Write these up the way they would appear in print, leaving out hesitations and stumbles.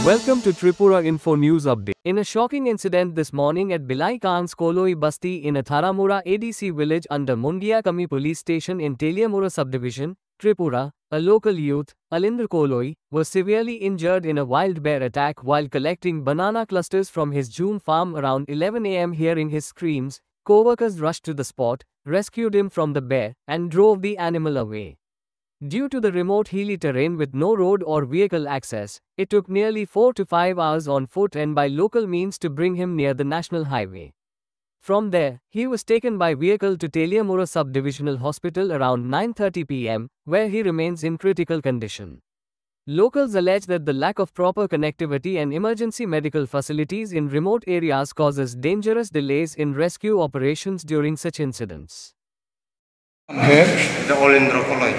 Welcome to Tripura Info News Update. In a shocking incident this morning at Bilai Khan's Koloi Basti in Atharamura ADC village under Mundia Kami police station in Teliamura subdivision, Tripura, a local youth, Alindra Koloi, was severely injured in a wild bear attack while collecting banana clusters from his June farm around 11 am. Hearing his screams, co-workers rushed to the spot, rescued him from the bear, and drove the animal away. Due to the remote hilly terrain with no road or vehicle access, it took nearly 4 to 5 hours on foot and by local means to bring him near the national highway. From there, he was taken by vehicle to Teliamura Subdivisional Hospital around 9:30 pm, where he remains in critical condition. Locals allege that the lack of proper connectivity and emergency medical facilities in remote areas causes dangerous delays in rescue operations during such incidents. Alindra Koloi.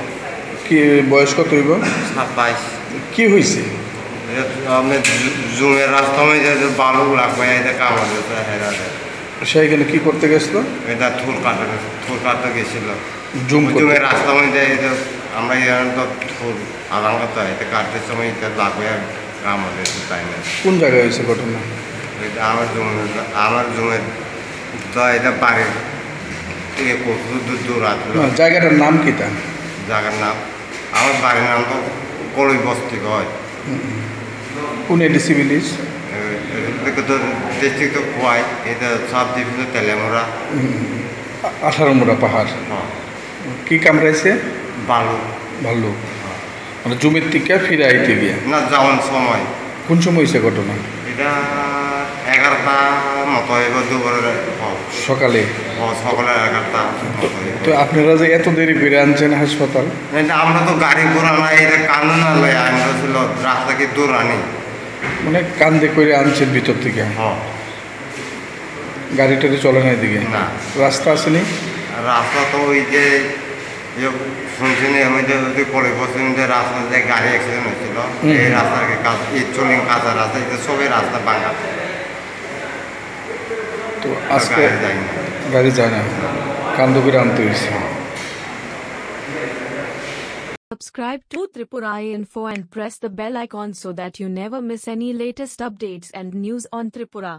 কি বয়স কত হইব? 27 কি হইছে? আমি জুমের রাস্তা মধ্যে যে বালু লাগবে এটা কামার যেতে হেরা যায়। সেইখানে কি করতে গেছিল? এটা থুর কাটতে গেছিল। জুমের রাস্তা মধ্যে এটা আমরা এখানে তো থুর আদান করতে হয়, এটা কাটতে সময় এটা লাগবে কামার যেতে তাই না। কোন জায়গায় হয়েছে ঘটনা? এটা আমার জুমের তো এটা বাড়ির থেকে কত দূর আছে। জায়গাটার নাম কি তা? জায়গার নাম আমার বাড়ির নাম তো কলই বস্তি হয়। কোন এডিসি ভিলেজ? ডিস্ট্রিক্ট তো খোয়াই, এটা সাব ডিভিশন তেলেমুরা। 18 মুড়া পাহাড়। কি কামড়াইছে? ভালো। মানে জমির থেকে ফিরে আইতে গিয়া না যাওয়ার সময়। কোন সময় হয়েছে ঘটনা? এটা 11টা মতো এবার দুপুরে সকালে। সকালে 11টা। তো আপনারা যে এত দেরি করে আনছেন হাসপাতাল? আমরা তো গাড়ি ঘোড়া নাই, এটা কান্দন লয় আমরা ছিল রাস্তাকে দূর আনি, মানে কান্দে করে আনছেন ভিতর থেকে? গাড়ি টাড়ি চলে না এদিকে? না। রাস্তা আসেনি? রাস্তা তো ওই যে শুনছি আমি যে কলেজ বসে রাস্তা যে গাড়ি অ্যাক্সিডেন্ট হয়েছিল, এই রাস্তার কাজ চলিং কাঁচা রাস্তা, এটা সবই রাস্তা ভাঙা। তো আজকে গাড়ি যায় না, কান্দ করে আনতে হয়েছে। Subscribe to Tripura Info and press the bell icon so that you never miss any latest updates and news on Tripura.